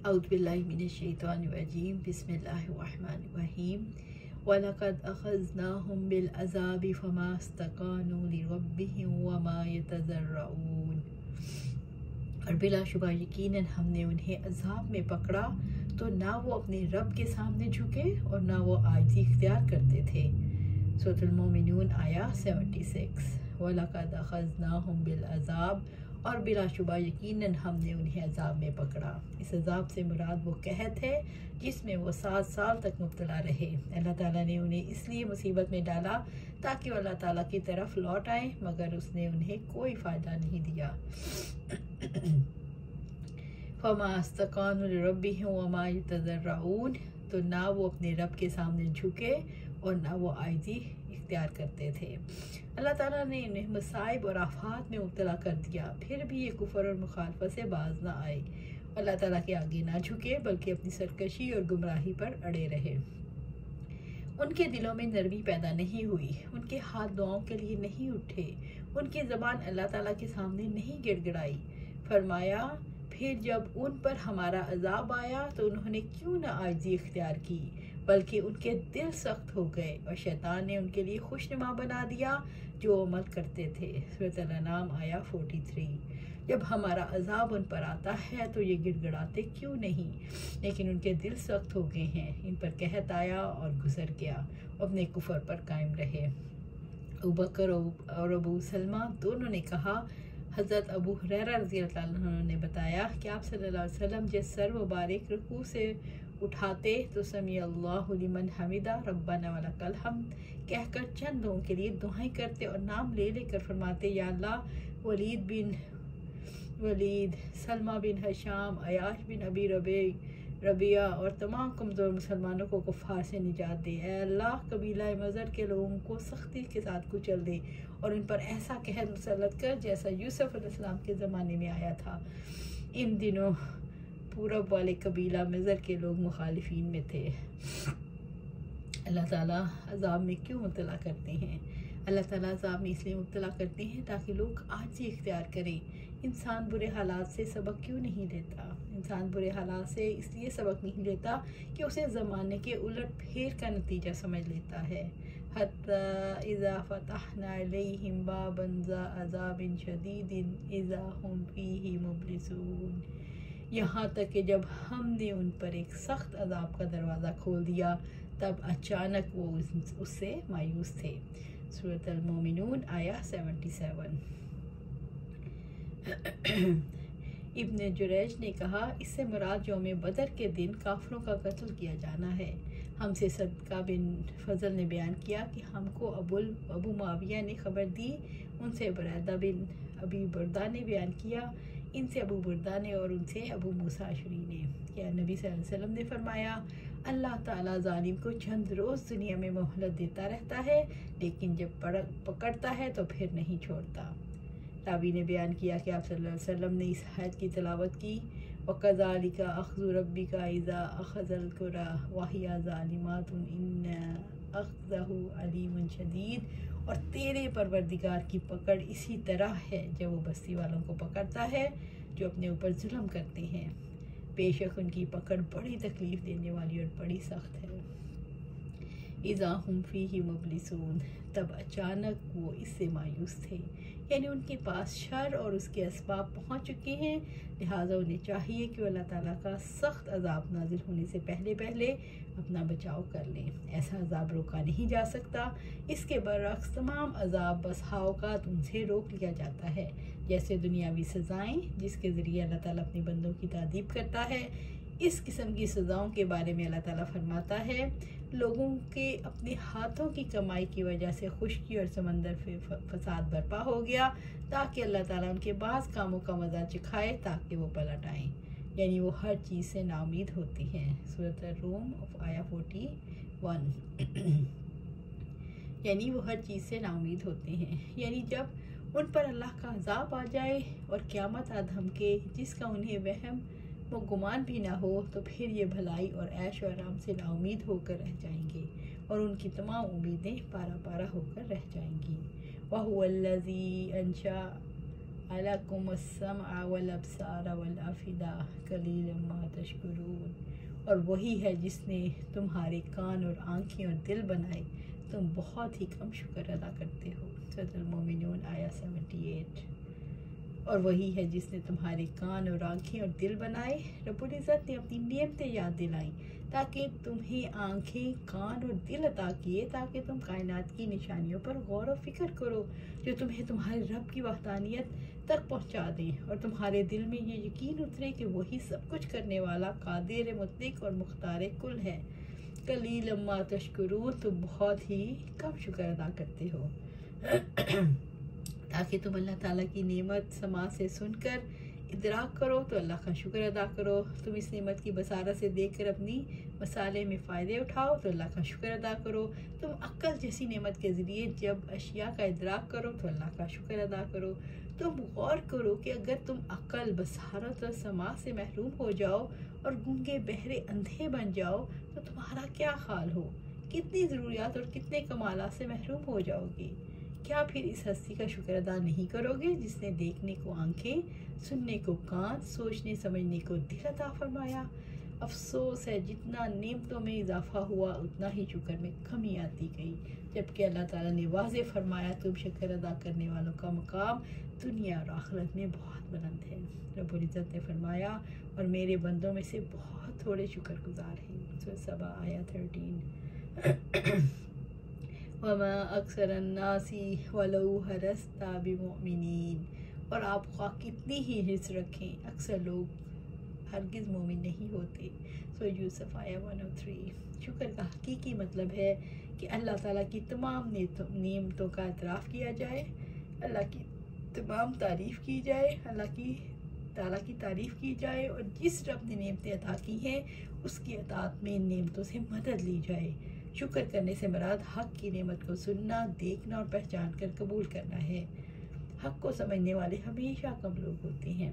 औज़ु बिल्लाहि मिनश्शैतानिर्रजीम बिस्मिल्लाहिर्रहमानिर्रहीम वलक़द अख़ज़नाहुम बिलअज़ाबि फ़मा इस्तकानु लिरब्बिहिम वमा यतज़र्रऊन। और बिलाशुबा यकीनन हमने उन्हें अज़ाब में पकड़ा तो ना वो अपने रब के सामने झुके और ना वो आजिज़ी इख्तियार करते थे। सूरह अल-मोमिनून आया 76। वलक़द अख़ज़नाहुम बिलअज़ाब, और बिलाशुबा यकीनन हमने उन्हें अज़ाब में पकड़ा। इस अज़ाब से मुराद वो कहत है जिसमें वो 7 साल तक मुब्तला रहे। अल्लाह ताला ने उन्हें इसलिए मुसीबत में डाला ताकि वो अल्लाह ताला की तरफ लौट आए, मगर उसने उन्हें कोई फ़ायदा नहीं दिया। फ़मा इस्तकानु लिरब्बिहिम वमा यतज़र्रऊन, तो ना वो अपने रब के सामने झुके और ना वो आजिज़ी इख्तियार करते थे। अल्लाह ताला ने इन्हें मसाइब और आफात में मुब्तला कर दिया, फिर भी ये कुफर और मुखालफत से बाज ना आए, अल्लाह ताला के आगे ना झुके, बल्कि अपनी सरकशी और गुमराही पर अड़े रहे। उनके दिलों में नरमी पैदा नहीं हुई, उनके हाथ दुआओं के लिए नहीं उठे, उनकी ज़बान अल्लाह ताला के सामने नहीं गिड़गिड़ाई। फरमाया, फिर जब उन पर हमारा अजाब आया तो उन्होंने क्यों न आजिज़ी इख्तियार की, बल्कि उनके दिल सख्त हो गए और शैतान ने उनके लिए खुशनुमा बना दिया जो अमल करते थे। सूरह अल-अनाम आया 43। जब हमारा अजाब उन पर आता है तो ये गिड़गिड़ाते क्यों नहीं, लेकिन उनके दिल सख्त हो गए हैं। इन पर कहत आया और गुजर गया, अपने कुफर पर कायम रहे। अबू बकर और अबू सलमा दोनों ने कहा, हज़रत अबू हुरैरा रज़ियल्लाहु अन्हु ने बताया कि आप सल्लल्लाहु अलैहि वसल्लम जिस सर मुबारक रुकू से उठाते तो समी अल्लाहु लिमन हमिदा रब्बना वलकल हम्द कहकर चंद लोगों के लिए दुआएं करते और नाम ले लेकर फरमाते, या अल्लाह वलीद बिन वलीद, सलमा बिन हशाम, अयाश बिन अबी रबिया और तमाम कमज़ोर मुसलमानों को कुफ़ार से निजात दे। ऐ अल्लाह, कबीला मज़र के लोगों को सख्ती के साथ कुचल दे और उन पर ऐसा कहर मुसल्लत कर जैसा यूसुफ अलैहिस्सलाम के ज़माने में आया था। इन दिनों पूरब वाले कबीला मज़र के लोग मुखालिफिन में थे। अल्लाह ताला अज़ाब में क्यों मुब्तला करते हैं? अल्लाह ताला अज़ाब में इसलिए मुब्तला करते हैं ताकि लोग आजिज़ी इख्तियार करें। इंसान बुरे हालात से सबक क्यों नहीं लेता? इंसान बुरे हालात से इसलिए सबक नहीं लेता कि उसे ज़माने के उलट फेर का नतीजा समझ लेता है। हत्ता इज़ा फ़तहना अलैहिम बाबन ज़ा अज़ाबिन शदीदिन इज़ा हुम फ़ीही मुब्लिसून, यहाँ तक कि जब हमने उन पर एक सख्त अज़ाब का दरवाज़ा खोल दिया तब अचानक वो उससे मायूस थे। सूरह अल-मोमिनून आया 77। इब्न जुरैज ने कहा, इससे मुराद यौम बदर के दिन काफिरों का कत्ल किया जाना है। हमसे सदका बिन फजल ने बयान किया कि हमको अबू मुआविया ने खबर दी, उनसे बरैदा बिन अबी बुर्दा ने बयान किया, इनसे अबू बुर्दा ने और उनसे अबू मूसा अशरी ने। क्या नबी सल्लल्लाहु अलैहि वसल्लम ने फरमाया, अल्लाह ताला जालिम को चंद रोज़ दुनिया में मोहलत देता रहता है, लेकिन जब पकड़ता है तो फिर नहीं छोड़ता। रावी ने बयान किया कि आप सल्लल्लाहु अलैहि वसल्लम ने इस आयत की तिलावत की, वकज़ालिका अख़्ज़ु रब्बिका इज़ा अख़ज़ल क़ुरा वहिया ज़ालिमातुन इन्न अख़्ज़हु अलीमुन शदीद, और तेरे परवरदिगार की पकड़ इसी तरह है जब वो बस्ती वालों को पकड़ता है जो अपने ऊपर जुल्म करते हैं। बेशक उनकी पकड़ बड़ी तकलीफ़ देने वाली और बड़ी सख्त है। इज़ा हुम फ़ीही मुब्लिसून, तब अचानक वो इससे मायूस थे, यानी उनके पास शर और उसके असबाब पहुँच चुके हैं, लिहाजा उन्हें चाहिए कि अल्लाह ताला का सख्त अज़ाब नाजिल होने से पहले पहले अपना बचाव कर लें। ऐसा अज़ाब रोका नहीं जा सकता। इसके बरअक्स तमाम अज़ाब बस औक़ात उनसे रोक लिया जाता है, जैसे दुनियावी सज़ाएँ जिसके ज़रिए अल्लाह ताला अपने बंदों की तादीब करता है। इस किस्म की सज़ाओं के बारे में अल्लाह ताला फरमाता है, लोगों के अपने हाथों की कमाई की वजह से खुश्की और समंदर में फसाद बर्पा हो गया, ताकि अल्लाह ताला उनके बाज़ कामों का मज़ा चखाए ताकि वो पलट आएँ, यानी वो हर चीज़ से नाउमीद होती हैं। सूरह रूम आया 41। यानी वो हर चीज़ से नाउमीद होते हैं, यानी जब उन पर अल्लाह का अज़ाब आ जाए और क़यामत आ धमके जिसका उन्हें वहम वो गुमान भी ना हो, तो फिर ये भलाई और ऐश और आराम से नाउमीद होकर रह जाएंगे और उनकी तमाम उम्मीदें पारा पारा होकर रह जाएंगी। वहुवल्लज़ी अंशा अलकुमुस्समअ वल अब्सार वल अफिदा कलीलन मा तशकुरून। और वही है जिसने तुम्हारे कान और आँखें और दिल बनाए, तुम बहुत ही कम शुक्र अदा करते हो। सूरह अल-मोमिनून आया 78। और वही है जिसने तुम्हारे कान और आँखें और दिल बनाए। रब्बुल इज़्ज़त ने अपनी नेमतें याद दिलाई ताकि तुम्हें आँखें, कान और दिल अता किए ताकि तुम कायनात की निशानियों पर गौर व फिक्र करो जो तुम्हें तुम्हारे रब की वहदानियत तक पहुँचा दें, और तुम्हारे दिल में ये यकीन उतरे कि वही सब कुछ करने वाला, कादिर, मुतलिक और मुख्तार कुल है। कलीलन मा तशकुरून, तुम बहुत ही कम शुक्र अदा करते हो। ताकि तुम अल्लाह ताला की नेमत समा से सुनकर इदराक करो तो अल्लाह का शुक्र अदा करो। तुम इस नेमत की बसारत से देखकर अपनी मसाले में फ़ायदे उठाओ तो अल्लाह का शुक्र अदा करो। तुम अक्ल जैसी नेमत के ज़रिए जब अशिया का इदराक करो तो अल्लाह का शुक्र अदा करो। तुम गौर करो कि अगर तुम अक्ल, बसारत और समा से महरूम हो जाओ और गूंगे, बहरे, अंधे बन जाओ तो तुम्हारा क्या हाल हो, कितनी ज़रूरियात और कितने कमालात से महरूम हो जाओगे। क्या फिर इस हस्ती का शुक्र अदा नहीं करोगे जिसने देखने को आंखें, सुनने को कान, सोचने समझने को दिल अता फरमाया। अफसोस है जितना नेमतों में इजाफा हुआ उतना ही शुक्र में कमी आती गई, जबकि अल्लाह ताला ने वाज़े फरमाया तुम शुक्र अदा करने वालों का मकाम दुनिया और आखिरत में बहुत बुलंद है। रब्बुल इज़्ज़त ने फरमाया और मेरे बंदों में से बहुत थोड़े शुक्रगुजार हैं। सूरह सबा आया 13। वमा अक्सर अन्नासी वलौ हरस्ता बिमुमिनीन। और आप ख्वाह कितनी ही हिर्स रखें, अक्सर लोग हरगिज़ मोमिन नहीं होते। सो यूसुफ आया 103। शुक्र का हकीकी मतलब है कि अल्लाह ताला की तमाम नेमतों का इतराफ़ किया जाए, अल्लाह की तमाम तारीफ़ की जाए, अल्लाह की ताला की तारीफ़ की जाए, और जिस रब ने नेमतें अता की हैं उसकी अतात में इन नेमतों से मदद ली जाए। शुक्र करने से मुराद हक़ की नेमत को सुनना, देखना और पहचान कर कबूल करना है। हक़ को समझने वाले हमेशा कम लोग होते हैं।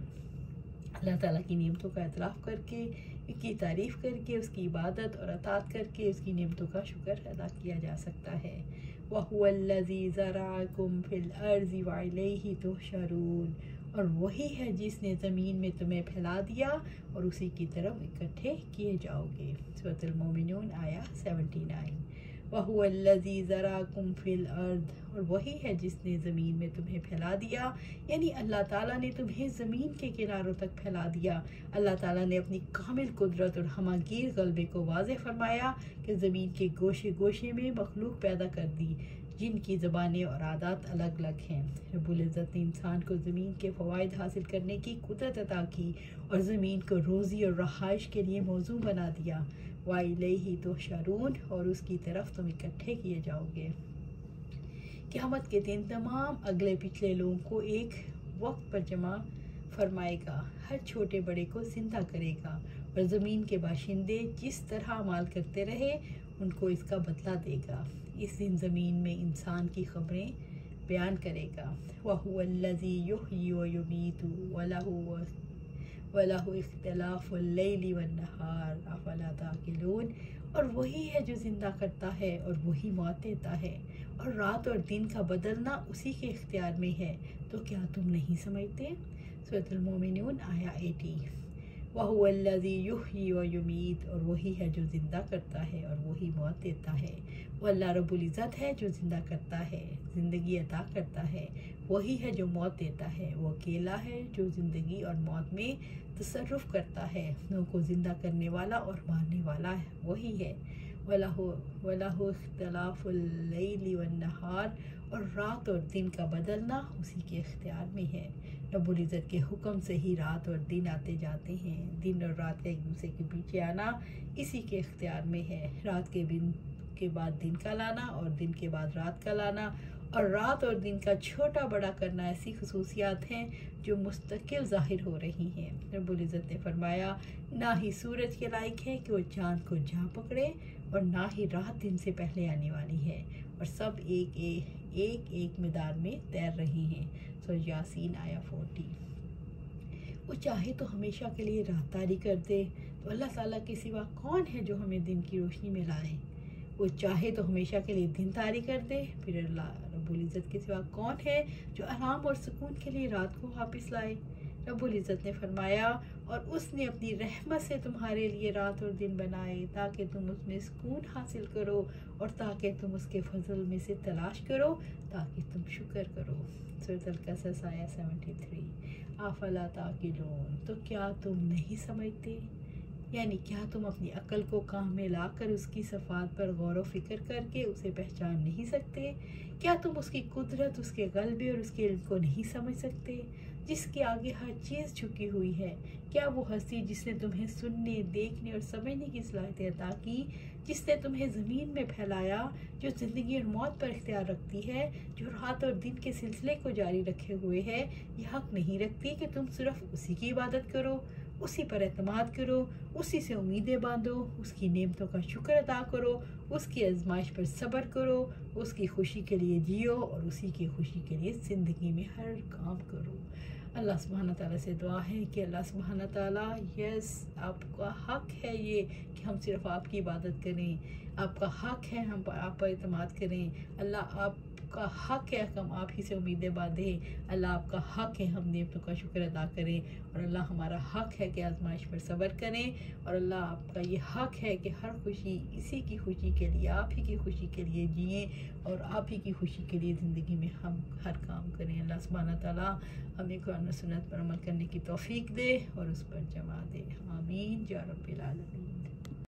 अल्लाह ताला की नेमतों का इतराफ़ करके, इसकी तारीफ़ करके, उसकी इबादत और अतात करके उसकी नेमतों का शुक्र अदा किया जा सकता है। वहुवल्लज़ी ज़रअकुम फ़िल अर्ज़ि व इलैहि तुहशरून। और वही है जिसने ज़मीन में तुम्हें फैला दिया और उसी की तरफ इकट्ठे किए जाओगे। सूरह अल-मोमिनून आया 79। वहुवल्लज़ी ज़रअकुम फ़िल अर्ज़। और वही है जिसने ज़मीन में तुम्हें फैला दिया, यानी अल्लाह ताला ने तुम्हें ज़मीन के किनारों तक फैला दिया। अल्लाह ताला ने अपनी कामिल कुदरत और हमागीर ग़ल्बे को वाज़े फरमाया कि ज़मीन के गोशे गोशे में मखलूक पैदा कर दी जिनकी ज़बानें और आदात अलग अलग हैं। रब्बुल इज़्ज़त ने इंसान को ज़मीन के फ़वाइद हासिल करने की कुदरत अता की और ज़मीन को रोज़ी और रहाइश के लिए मौजू बना दिया। व इलैहि तुहशरून। और उसकी तरफ तुम इकट्ठे किए जाओगे। क़यामत के दिन तमाम अगले पिछले लोगों को एक वक्त पर जमा फरमाएगा, हर छोटे बड़े को जिंदा करेगा और ज़मीन के बाशिंदे जिस तरह अमाल करते रहे उनको इसका बदला देगा। इस दिन ज़मीन में इंसान की खबरें बयान करेगा। वहुवल्लज़ी युहयी व युमीतु वलहु इख्तिलाफुल लैली वन्नहार अफला ताक़िलून। और वही है जो ज़िंदा करता है और वही मौत देता है, और रात और दिन का बदलना उसी के इख्तियार में है, तो क्या तुम नहीं समझते। सूरह अल-मोमिनून आया 80। वहुवल्लज़ी युहयी व युमीत। और वही है जो ज़िंदा करता है और वही मौत देता है। वो अल्लाह रब्बुल इज़्ज़त है जो ज़िंदा करता है, ज़िंदगी अता करता है, वही है जो मौत देता है। वो अकेला है जो ज़िंदगी और मौत में तसर्रुफ़ करता है, लोगों को ज़िंदा करने वाला और मारने वाला है वही है। वलहु इख्तिलाफुल लैली वन्नहार। और रात और दिन का बदलना उसी के इख्तियार में है। रब्बुल इज़्ज़त के हुक्म से ही रात और दिन आते जाते हैं। दिन और रात का एक दूसरे के पीछे आना इसी के इख्तियार में है। रात के बाद दिन का लाना और दिन के बाद रात का लाना, और रात और दिन का छोटा बड़ा करना ऐसी खसूसियात हैं जो मुस्तकिल ज़ाहिर हो रही हैं। रब्बुल इज़्ज़त ने फरमाया, ना ही सूरज के लायक है कि वो चाँद को जा पकड़े और ना ही रात दिन से पहले आने वाली है, और सब एक मिदार में तैर रही हैं। सो यासीन आया 40। वो चाहे तो हमेशा के लिए रात तारी कर दे, तो अल्लाह ताला के सिवा कौन है जो हमें दिन की रोशनी में लाए। वो चाहे तो हमेशा के लिए दिन तारी कर दे, फिर अल्लाह रब्बुल इज़्ज़त के सिवा कौन है जो आराम और सुकून के लिए रात को वापस लाए? रब्बुल इज़्ज़त ने फरमाया, और उसने अपनी रहमत से तुम्हारे लिए रात और दिन बनाए ताकि तुम उसमें सुकून हासिल करो और ताकि तुम उसके फजल में से तलाश करो, ताकि तुम शुक्र करो। सूरत अल-कसस आया 73। आफला ताकिलून, तो क्या तुम नहीं समझते? यानी क्या तुम अपनी अक्ल को काम में लाकर उसकी सफ़ात पर गौर व फिक्र करके उसे पहचान नहीं सकते? क्या तुम उसकी कुदरत, उसके गलबे और उसके इल्म को नहीं समझ सकते, जिसके आगे हर चीज़ झुकी हुई है? क्या वो हस्ती जिसने तुम्हें सुनने, देखने और समझने की सलाहियत अता की, जिसने तुम्हें ज़मीन में फैलाया, जो ज़िंदगी और मौत पर इख्तियार रखती है, जो रात और दिन के सिलसिले को जारी रखे हुए है, ये हक़ नहीं रखती कि तुम सिर्फ़ उसी की इबादत करो, उसी पर एतमाद करो, उसी से उम्मीदें बांधो, उसकी नेमतों का शुक्र अदा करो, उसकी आजमाइश पर सब्र करो, उसकी खुशी के लिए जियो और उसी की खुशी के लिए ज़िंदगी में हर काम करो। अल्लाह सुब्हाना ताला से दुआ है कि अल्लाह सुब्हाना ताला, यस, आपका हक़ है ये कि हम सिर्फ़ आपकी इबादत करें, आपका हक़ है हम आप पर एतमाद करें। अल्लाह आपका हक़ है हम आप ही से उम्मीदें बांधें। अल्लाह आपका हक़ है हम नेमतों का शुक्र अदा करें, और अल्लाह हमारा हक़ है कि आजमाइश पर सब्र करें, और अल्लाह आपका ये हक़ है कि हर खुशी इसी की खुशी के लिए, आप ही की खुशी के लिए जिएँ और आप ही की खुशी के लिए ज़िंदगी में हम हर काम करें। अल्लाह सुब्हाना ताला हमें कुरान और सुन्नत पर अमल करने की तौफ़ीक दे और उस पर जमा दे। आमीन या रब्बिल आलमीन।